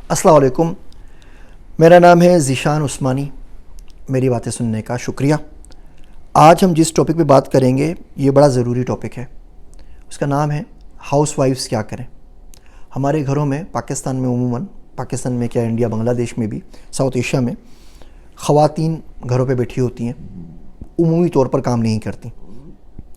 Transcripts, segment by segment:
अस्सलाम वालेकुम। मेरा नाम है ज़ीशान उस्मानी। मेरी बातें सुनने का शुक्रिया। आज हम जिस टॉपिक पे बात करेंगे ये बड़ा ज़रूरी टॉपिक है। उसका नाम है हाउसवाइफ्स क्या करें। हमारे घरों में पाकिस्तान में उमूमन, पाकिस्तान में क्या इंडिया बांग्लादेश में भी, साउथ एशिया में ख़वातीन घरों पे बैठी होती हैं, उमूमी तौर पर काम नहीं करती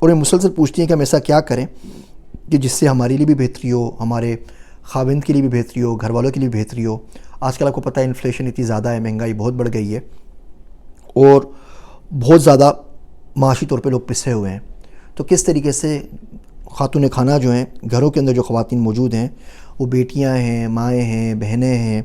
और ये मुसलसल पूछती हैं कि हम ऐसा क्या करें कि जिससे हमारे लिए भी बेहतरी हो, हमारे खाविंद के लिए भी बेहतरी हो, घर वालों के लिए भी बेहतरी हो। आजकल आपको पता है इन्फ्लेशन इतनी ज़्यादा है, महंगाई बहुत बढ़ गई है और बहुत ज़्यादा माशी तौर पे लोग पिसे हुए हैं। तो किस तरीके से खातून खाना जो हैं, घरों के अंदर जो ख़वातीन मौजूद हैं, वो बेटियां हैं, माएँ हैं, बहनें हैं,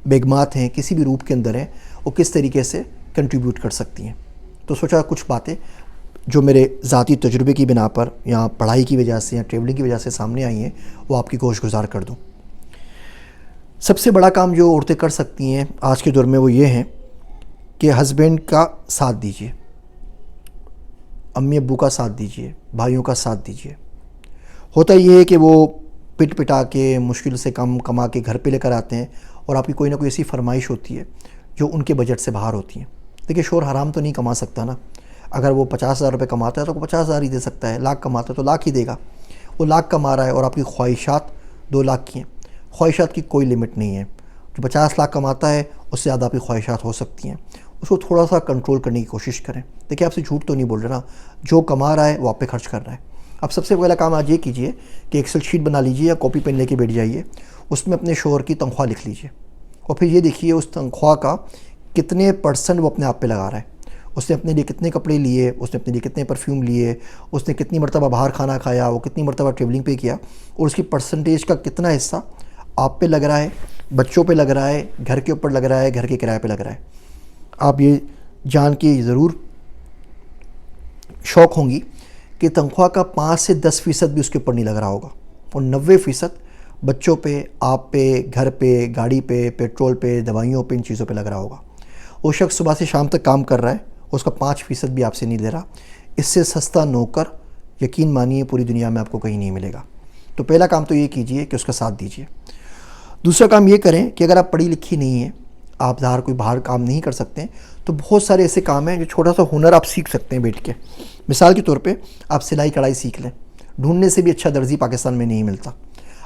बेगमात हैं, किसी भी रूप के अंदर हैं, वो किस तरीके से कंट्रीब्यूट कर सकती हैं। तो सोचा कुछ बातें जो मेरे ज़ाती तजुर्बे की बिना पर या पढ़ाई की वजह से या ट्रेवलिंग की वजह से सामने आई हैं, वो आपकी गोश गुजार कर दूँ। सबसे बड़ा काम जो औरतें कर सकती हैं आज के दौर में वो ये हैं कि हस्बैंड का साथ दीजिए, अम्मी अब्बू का साथ दीजिए, भाइयों का साथ दीजिए। होता ये है कि वो पिट पिटा के मुश्किल से कम कमा के घर पे लेकर आते हैं और आपकी कोई ना कोई ऐसी फरमाइश होती है जो उनके बजट से बाहर होती है। देखिए, शोहर हराम तो नहीं कमा सकता ना। अगर वो 50,000 रुपये कमाता है तो 50,000 ही दे सकता है, लाख कमाता है तो लाख ही देगा। वो लाख कमा रहा है और आपकी ख्वाहिशात 2 लाख की हैं। ख्वाहिशात की कोई लिमिट नहीं है। जो 50 लाख कमाता है उससे ज़्यादा आपकी ख्वाहिशात हो सकती हैं। उसको थोड़ा सा कंट्रोल करने की कोशिश करें। देखिए, आपसे झूठ तो नहीं बोल रहे ना, जो कमा रहा है वो आप पे खर्च कर रहा है। अब सबसे पहला काम आज ये कीजिए कि एक्सेल शीट बना लीजिए या कॉपी पेन लेके बैठ जाइए, उसमें अपने शोहर की तनख्वाह लिख लीजिए और फिर ये देखिए उस तनख्वाह का कितने % वो अपने आप पे लगा रहा है। उसने अपने लिए कितने कपड़े लिए, उसने अपने लिए कितने परफ्यूम लिए, उसने कितनी मरतबा बाहर खाना खाया, वो कितनी मरतबा ट्रेवलिंग पे किया और उसकी परसेंटेज का कितना हिस्सा आप पे लग रहा है, बच्चों पे लग रहा है, घर के ऊपर लग रहा है, घर के किराए पे लग रहा है। आप ये जान के ज़रूर शौक होंगी कि तनख्वाह का 5 से 10% भी उसके ऊपर नहीं लग रहा होगा और 90% बच्चों पे, आप पे, घर पे, गाड़ी पे, पेट्रोल पे, दवाइयों पे, इन चीज़ों पे लग रहा होगा। वो शख्स सुबह से शाम तक काम कर रहा है, उसका 5% भी आपसे नहीं ले रहा। इससे सस्ता नौकर यकीन मानिए पूरी दुनिया में आपको कहीं नहीं मिलेगा। तो पहला काम तो ये कीजिए कि उसका साथ दीजिए। दूसरा काम ये करें कि अगर आप पढ़ी लिखी नहीं हैं, आप बाहर काम नहीं कर सकते हैं, तो बहुत सारे ऐसे काम हैं जो छोटा सा हुनर आप सीख सकते हैं बैठ के। मिसाल के तौर पे आप सिलाई कढ़ाई सीख लें। ढूंढने से भी अच्छा दर्जी पाकिस्तान में नहीं मिलता।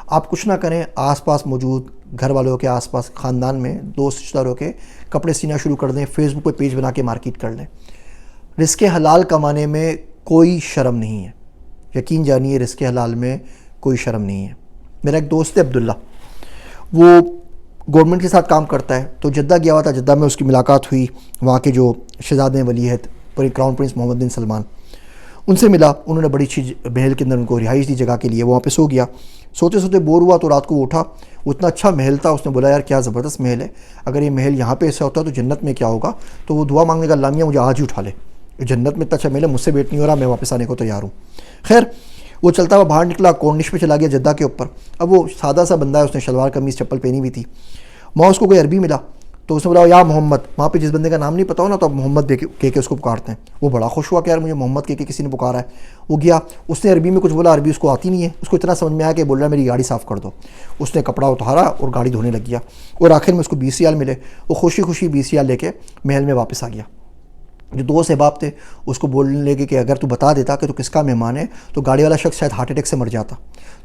आप कुछ ना करें, आसपास मौजूद घर वालों के आसपास ख़ानदान में दोस्त रिश्तेदारों के कपड़े सीना शुरू कर दें, फेसबुक पे पेज बना के मार्केट कर लें। रिज़्क़ हलाल कमाने में कोई शर्म नहीं है, यकीन जानिए, रिज़्क़ हलाल में कोई शर्म नहीं है। मेरा एक दोस्त है अब्दुल्ला, वो गवर्नमेंट के साथ काम करता है, तो जद्दा गया हुआ था। जद्दा में उसकी मुलाकात हुई, वहाँ के जो शहज़ादे वलीअहद क्राउन प्रिंस मोहम्मद बिन सलमान, उनसे मिला। उन्होंने बड़ी अच्छी महल के अंदर उनको रिहाइश दी जगह के लिए। वहाँ पे सो गया, सोते सोते बोर हुआ तो रात को वो उठा। वो इतना अच्छा महल था, उसने बोला यार क्या ज़बरदस्त महल है, अगर ये महल यहाँ पे ऐसा होता तो जन्नत में क्या होगा। तो वो दुआ मांगने का, अल्लाह मियां मुझे आज ही उठा ले, जन्नत में इतना अच्छा महल है, मुझसे वेट नहीं हो रहा, मैं वापस आने को तैयार हूँ। खैर, वो चलता हुआ बाहर निकला, कॉर्निश पे चला गया जद्दा के ऊपर। अब वो सादा सा बंदा है, उसने शलवार कमीज़ चप्पल पहनी हुई थी। वहाँ उसको कोई अरबी मिला तो उसने बोला या मोहम्मद। वहाँ पे जिस बंदे का नाम नहीं पता हो ना, तो अब मोहम्मद कह के उसको पुकारते हैं। वो बड़ा खुश हुआ कि यार मुझे मोहम्मद कह के किसी ने पुकारा है। वो गया, उसने अरबी में कुछ बोला, अरबी उसको आती नहीं है। उसको इतना समझ में आया कि बोल रहा है मेरी गाड़ी साफ़ कर दो। उसने कपड़ा उतारा और गाड़ी धोने लग गया और आखिर में उसको 20 रियाल मिले। वो खुशी खुशी 20 रियाल लेके महल में वापस आ गया। जो दोस्त अहबाब थे उसको बोलने लगे कि अगर तू बता देता कि तू किसका मेहमान है तो गाड़ी वाला शख्स शायद हार्ट अटैक से मर जाता।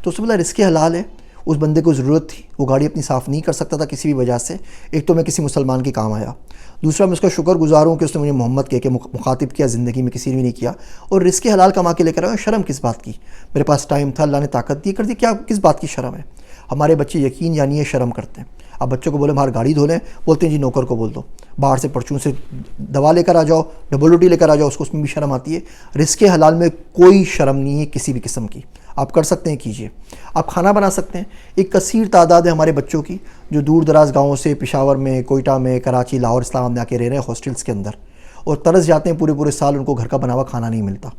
तो उसने बोला रिज़्क़ हलाल है। उस बंदे को ज़रूरत थी, वो गाड़ी अपनी साफ़ नहीं कर सकता था किसी भी वजह से। एक तो मैं किसी मुसलमान के काम आया, दूसरा मैं उसका शुक्रगुजार हूँ कि उसने मुझे मोहम्मद कह के मुखातिब किया, ज़िंदगी में किसी ने भी नहीं किया। और रिज़्क़ हलाल कमा के लेकर आया, शर्म किस बात की। मेरे पास टाइम था, अल्लाह ने ताकत दी, कर दी, क्या किस बात की शर्म है। हमारे बच्चे यकीन जानिए शर्म करते हैं। अब बच्चों को बोले बाहर गाड़ी धो लें, बोलते हैं जी नौकर को बोल दो, बाहर से परचून से दवा लेकर आ जाओ, WD लेकर आ जाओ, उसको उसमें भी शर्म आती है। रिज़्क़ हलाल में कोई शर्म नहीं है किसी भी किस्म की। आप कर सकते हैं, कीजिए। आप खाना बना सकते हैं। एक कसीर तादाद है हमारे बच्चों की जो दूर दराज गाँवों से पेशावर में, कोयटा में, कराची, लाहौर, इस्लामाबाद में आके रह रहे हैं हॉस्टल्स के अंदर और तरस जाते हैं पूरे पूरे साल, उनको घर का बना हुआ खाना नहीं मिलता।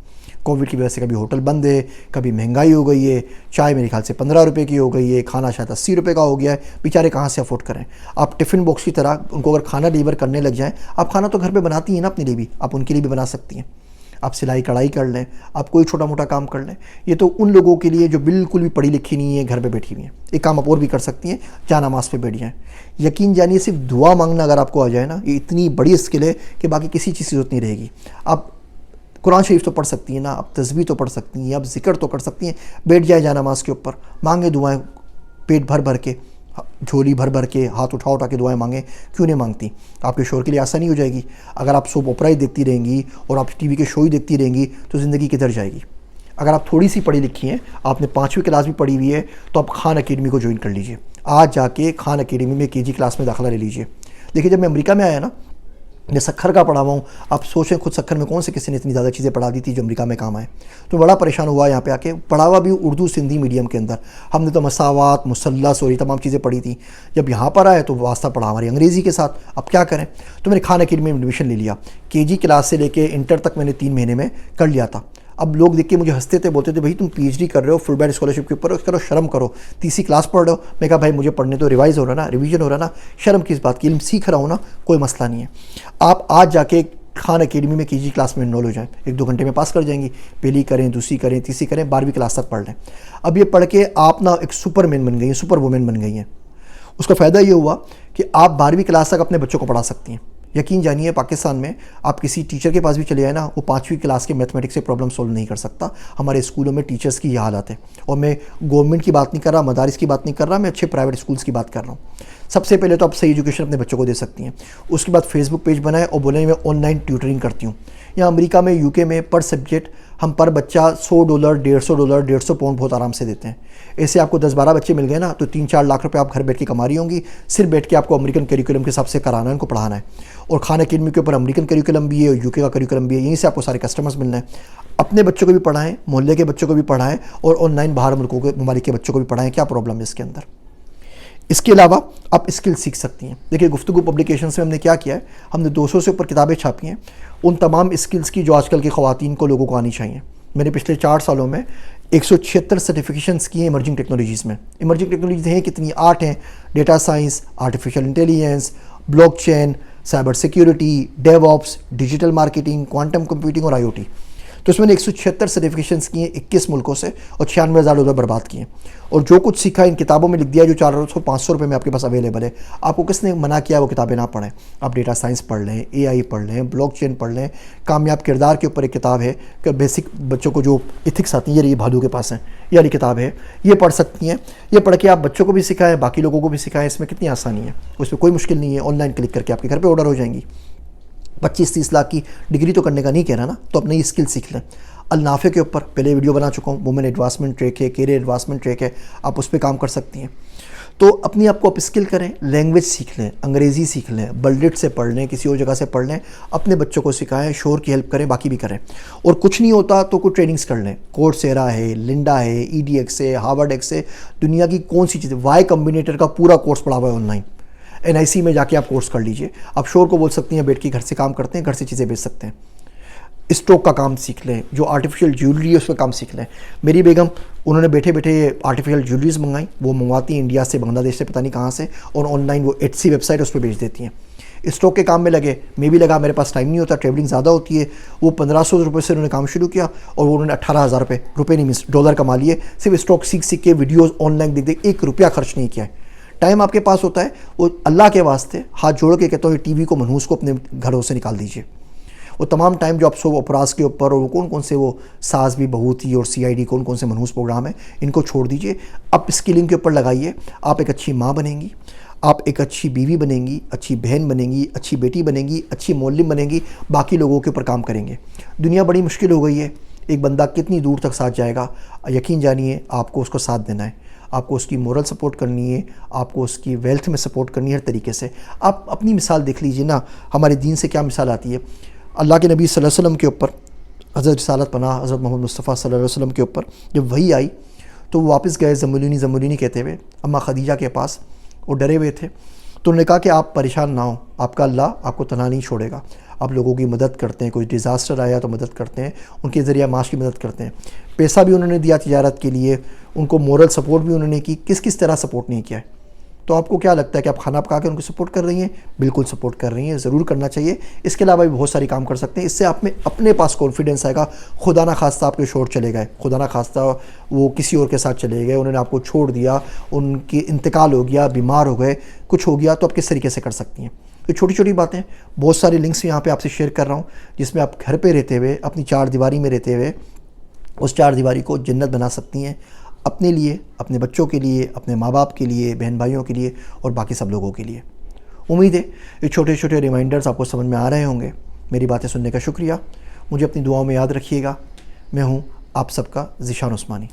कोविड की वजह से कभी होटल बंद है, कभी महंगाई हो गई है, चाय मेरे ख्याल से 15 रुपये की हो गई है, खाना शायद 80 रुपये का हो गया है। बेचारे कहाँ से अफोर्ड करें। आप टिफ़िन बॉक्स की तरह उनको अगर खाना डिलीवर करने लग जाएँ, आप खाना तो घर पे बनाती हैं ना अपने लिए भी, आप उनके लिए भी बना सकती हैं। आप सिलाई कढ़ाई कर लें, आप कोई छोटा मोटा काम कर लें। ये तो उन लोगों के लिए जो बिल्कुल भी पढ़ी लिखी नहीं है, घर पे बैठी हुई हैं। एक काम आप और भी कर सकती हैं, जा नमाज़ पे बैठ जाएँ। यकीन जानिए सिर्फ दुआ मांगना अगर आपको आ जाए ना, ये इतनी बड़ी स्किल है कि बाकी किसी चीज़ की ज़रूरत नहीं रहेगी। आप कुरान शरीफ तो पढ़ सकती हैं ना, आप तस्बीह तो पढ़ सकती हैं, आप ज़िक्र तो कर सकती हैं। बैठ जाए जा नमाज़ के ऊपर, मांगे दुआएँ पेट भर भर के, झोली भर भर के, हाथ उठा उठा के दुआएं मांगें। क्यों नहीं मांगती? आपके शोर के लिए आसानी हो जाएगी। अगर आप सोप ओपरा ही देखती रहेंगी और आप टीवी के शो ही देखती रहेंगी तो ज़िंदगी किधर जाएगी? अगर आप थोड़ी सी पढ़ी लिखी हैं, आपने 5वीं क्लास भी पढ़ी हुई है, तो आप खान अकेडमी को ज्वाइन कर लीजिए। आज जाके खान अकेडमी में KG क्लास में दाखिला ले लीजिए। देखिए, जब मैं अमेरिका में आया ना, मैं सखर का पढ़ा हुआ हूँ। आप सोचें खुद सखर में कौन से किसी ने इतनी ज़्यादा चीज़ें पढ़ा दी थी जो अमेरिका में काम आए। तो बड़ा परेशान हुआ यहाँ पे आके। पढ़ा हुआ भी उर्दू सिंधी मीडियम के अंदर। हमने तो मसावात, मुसल्लस और ये तमाम चीज़ें पढ़ी थी। जब यहाँ पर आए तो वास्ता पढ़ा हमारी अंग्रेज़ी के साथ। अब क्या करें? तो मैंने खान अकेडमी में एडमिशन ले लिया। KG क्लास से लेके इंटर तक मैंने 3 महीने में कर लिया था। अब लोग देख के मुझे हंसते थे, बोलते थे भाई तुम PhD कर रहे हो फुल ब्राइट स्कॉलरशिप के ऊपर, करो शर्म करो, तीसरी क्लास पढ़ रहे हो। मैं कहा भाई मुझे पढ़ने तो रिवाइज हो रहा ना, रिवीजन हो रहा ना, शर्म किस बात की, इल्म सीख रहा हूँ ना, कोई मसला नहीं है। आप आज जाके खान अकेडमी में KG क्लास में इनरोल हो जाएं, 1-2 घंटे में पास कर जाएंगी। पहली करें, दूसरी करें, तीसरी करें, 12वीं क्लास तक पढ़ लें। अब ये पढ़ के आप ना एक सुपरमैन बन गई हैं, सुपर वुमेन बन गई हैं। उसका फ़ायदा ये हुआ कि आप 12वीं क्लास तक अपने बच्चों को पढ़ा सकती हैं। यकीन जानिए, पाकिस्तान में आप किसी टीचर के पास भी चले जाए ना, वो 5वीं क्लास के मैथमेटिक्स से प्रॉब्लम सोल्व नहीं कर सकता। हमारे स्कूलों में टीचर्स की ये हालत है। और मैं गवर्नमेंट की बात नहीं कर रहा, मदारिस की बात नहीं कर रहा, मैं अच्छे प्राइवेट स्कूल्स की बात कर रहा हूँ। सबसे पहले तो आप सही एजुकेशन अपने बच्चों को दे सकती हैं। उसके बाद फेसबुक पेज बनाएं और बोलें मैं ऑनलाइन ट्यूटरिंग करती हूँ। यहाँ अमेरिका में, UK में पर सब्जेक्ट हम पर बच्चा $100, $150, £150 बहुत आराम से देते हैं। ऐसे आपको 10-12 बच्चे मिल गए ना, तो 3-4 लाख रुपए आप घर बैठ के कमा रही होंगी। सिर्फ बैठ के आपको अमेरिकन करिकुलम के हिसाब से कराना है, उनको पढ़ाना है। और खान अकेडमी के ऊपर अमेरिकन करिकुलम भी है और UK का करिकुलम भी है। यहीं से आपको सारे कस्टमर्स मिलना है। अपने बच्चों को भी पढ़ाएं, मोहल्ले के बच्चों को भी पढ़ाएं और ऑनलाइन बाहर मुल्कों के ममालिक के बच्चों को भी पढ़ाएं। क्या प्रॉब्लम है इसके अंदर? इसके अलावा आप स्किल सीख सकती हैं। देखिए, गुफ्तगू पब्लिकेशन में हमने क्या किया है, हमने 200 से ऊपर किताबें छापी हैं उन तमाम स्किल्स की जो आजकल की ख़वातीन को, लोगों को आनी चाहिए। मैंने पिछले 4 सालों में 176 सर्टिफिकेशंस किए इमर्जिंग टेक्नोलॉजीज़ में। इमर्जिंग टेक्नोलॉजीज़ हैं कितनी? 8 हैं। Data science, artificial intelligence, blockchain, cyber security, DevOps, digital marketing, quantum computing और IoT। तो इसमें 176 सर्टिफिकेशंस किए 21 मुल्कों से और $96,000 बर्बाद किए। और जो कुछ सीखा इन किताबों में लिख दिया, जो 400-500 रुपये में आपके पास अवेलेबल है। आपको किसने मना किया वो किताबें ना पढ़ें? आप डेटा साइंस पढ़ लें, AI पढ़ लें, ब्लॉकचेन पढ़ लें। कामयाब किरदार के ऊपर एक किताब है कि बेसिक बच्चों को जो इथिक्स आती हैं, ये भालू के पास है, ये वाली किताब है, ये पढ़ सकती हैं। ये पढ़ के आप बच्चों को भी सिखाएं, बाकी लोगों को भी सिखाएं। इसमें कितनी आसानी है, उसमें कोई मुश्किल नहीं है। ऑनलाइन क्लिक करके आपके घर पर ऑर्डर हो जाएंगी। 25-30 लाख की डिग्री तो करने का नहीं कह रहा ना, तो अपनी स्किल सीख लें। अल-नाफ़े के ऊपर पहले वीडियो बना चुका हूँ, वुमेन एडवांसमेंट ट्रैक है, कैरियर एडवांसमेंट ट्रैक है, आप उस पर काम कर सकती हैं। तो अपनी आप को अप स्किल करें, लैंग्वेज सीख लें, अंग्रेज़ी सीख लें, बल्डिट से पढ़ लें, किसी और जगह से पढ़ लें, अपने बच्चों को सिखाएं, शोर की हेल्प करें, बाकी भी करें। और कुछ नहीं होता तो कोई ट्रेनिंग्स कर लें। कोर्सेरा है, लिंडा है, EDX है, हार्वर्ड है, दुनिया की कौन सी चीज़ें, वाई कॉम्बिनेटर का पूरा कोर्स पढ़ा हुआ है ऑनलाइन। NIC में जाके आप कोर्स कर लीजिए। आप शोर को बोल सकती हैं बैठ के घर से काम करते हैं, घर से चीज़ें बेच सकते हैं। स्टॉक का काम सीख लें, जो आर्टिफिशियल ज्वेलरी है उस पर काम सीख लें। मेरी बेगम, उन्होंने बैठे बैठे आर्टिफिशियल ज्वेलरीज मंगाई, वो मंगवाती हैं इंडिया से, बांग्लादेश से, पता नहीं कहाँ से, और ऑनलाइन वो Etsy वेबसाइट उस पर बेच देती हैं। स्टॉक के काम में लगे, मैं भी लगा, मेरे पास टाइम नहीं होता, ट्रैवलिंग ज़्यादा होती है। वो 1500 रुपये से उन्होंने काम शुरू किया और वो उन्होंने 18,000 रुपये नहीं मीन्स डॉलर कमा लिए, सिर्फ स्टॉक सीख के, वीडियोज़ ऑनलाइन देख देख, 1 रुपया खर्च नहीं किया है। टाइम आपके पास होता है, वो अल्लाह के वास्ते हाथ जोड़ के कहता हूँ, TV को, मनहूस को अपने घरों से निकाल दीजिए। वो तमाम टाइम जो आप सो अपराज के ऊपर, और वो कौन कौन से वो सास भी बहू थी और CID, कौन कौन से मनहूस प्रोग्राम है, इनको छोड़ दीजिए। अप स्किलिंग के ऊपर लगाइए। आप एक अच्छी माँ बनेंगी, आप एक अच्छी बीवी बनेंगी, अच्छी बहन बनेंगी, अच्छी बेटी बनेंगी, अच्छी मोल्लिम बनेंगी, बाकी लोगों के ऊपर काम करेंगे। दुनिया बड़ी मुश्किल हो गई है, एक बंदा कितनी दूर तक साथ जाएगा? यकीन जानिए, आपको उसको साथ देना है, आपको उसकी मोरल सपोर्ट करनी है, आपको उसकी वेल्थ में सपोर्ट करनी है, हर तरीके से। आप अपनी मिसाल देख लीजिए ना, हमारे दीन से क्या मिसाल आती है। अल्लाह के नबी सल्लल्लाहु अलैहि वसल्लम के ऊपर, हज़रत रिसालत पनाह हज़रत मोहम्मद मुस्तफ़ा सल्लल्लाहु अलैहि वसल्लम के ऊपर जब वही आई तो वो वापस गए ज़म्मुलूनी कहते हुए अम्मा खदीजा के पास। वो डरे हुए थे, तो उन्होंने कहा कि आप परेशान ना हो, आपका अल्लाह आपको तनहा नहीं छोड़ेगा। आप लोगों की मदद करते हैं, कोई डिज़ास्टर आया तो मदद करते हैं, उनके ज़रिए माश की मदद करते हैं। पैसा भी उन्होंने दिया तिजारत के लिए, उनको मोरल सपोर्ट भी उन्होंने की। किस किस तरह सपोर्ट नहीं किया है? तो आपको क्या लगता है कि आप खाना पका के उनको सपोर्ट कर रही हैं? बिल्कुल सपोर्ट कर रही हैं, ज़रूर करना चाहिए। इसके अलावा भी बहुत सारे काम कर सकते हैं। इससे आप में अपने पास कॉन्फिडेंस आएगा। खुदा ना खास्ता आपके शोर चले गए, खुदा ना खास्ता वो किसी और के साथ चले गए, उन्होंने आपको छोड़ दिया, उनकी इंतकाल हो गया, बीमार हो गए, कुछ हो गया, तो आप किस तरीके से कर सकती हैं। ये छोटी छोटी बातें, बहुत सारी लिंक्स यहाँ पे आपसे शेयर कर रहा हूँ, जिसमें आप घर पे रहते हुए, अपनी चार दीवारी में रहते हुए उस चार दीवारी को जन्नत बना सकती हैं, अपने लिए, अपने बच्चों के लिए, अपने माँ बाप के लिए, बहन भाइयों के लिए और बाकी सब लोगों के लिए। उम्मीद है ये छोटे छोटे रिमाइंडर्स आपको समझ में आ रहे होंगे। मेरी बातें सुनने का शुक्रिया। मुझे अपनी दुआओं में याद रखिएगा। मैं हूँ आप सबका ज़ीशान उस्मानी।